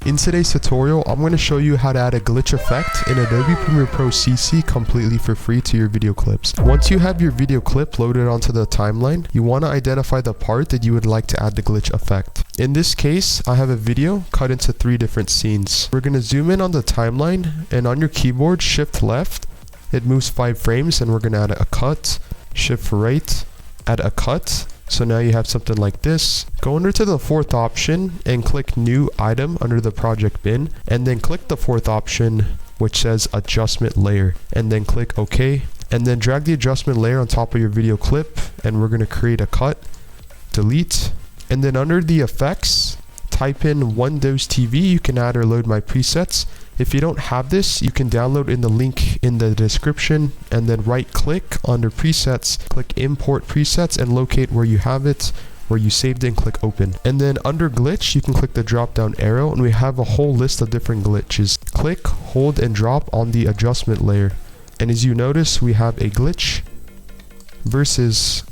In today's tutorial, I'm going to show you how to add a glitch effect in Adobe Premiere Pro CC completely for free to your video clips. Once you have your video clip loaded onto the timeline, you want to identify the part that you would like to add the glitch effect. In this case, I have a video cut into 3 different scenes. We're going to zoom in on the timeline, and on your keyboard, shift left, it moves 5 frames, and we're going to add a cut, shift right, add a cut. So now you have something like this. Go under to the 4th option and click new item under the project bin, and then click the 4th option which says adjustment layer, and then click OK, and then drag the adjustment layer on top of your video clip, and we're going to create a cut, delete, and then under the effects, type in Windows TV. You can add or load my presets. If you don't have this, you can download in the link in the description, and then right click under presets, click import presets, and locate where you have it, where you saved it, and click open. And then under glitch, you can click the drop down arrow, and we have a whole list of different glitches. Click, hold, and drop on the adjustment layer. And as you notice, we have a glitch versus.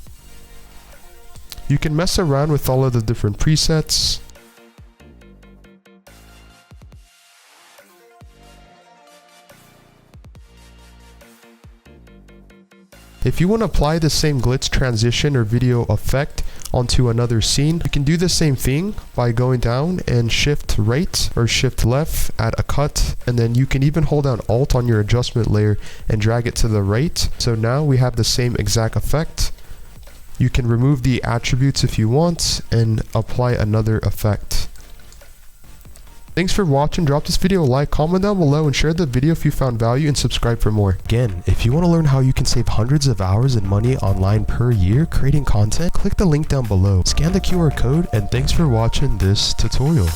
You can mess around with all of the different presets. If you want to apply the same glitch transition or video effect onto another scene, you can do the same thing by going down and shift right or shift left, add a cut, and then you can even hold down alt on your adjustment layer and drag it to the right. So now we have the same exact effect. You can remove the attributes if you want and apply another effect. Thanks for watching. Drop this video a like, comment down below, and share the video if you found value, and subscribe for more. Again, if you want to learn how you can save hundreds of hours and money online per year creating content, click the link down below, scan the QR code, and thanks for watching this tutorial.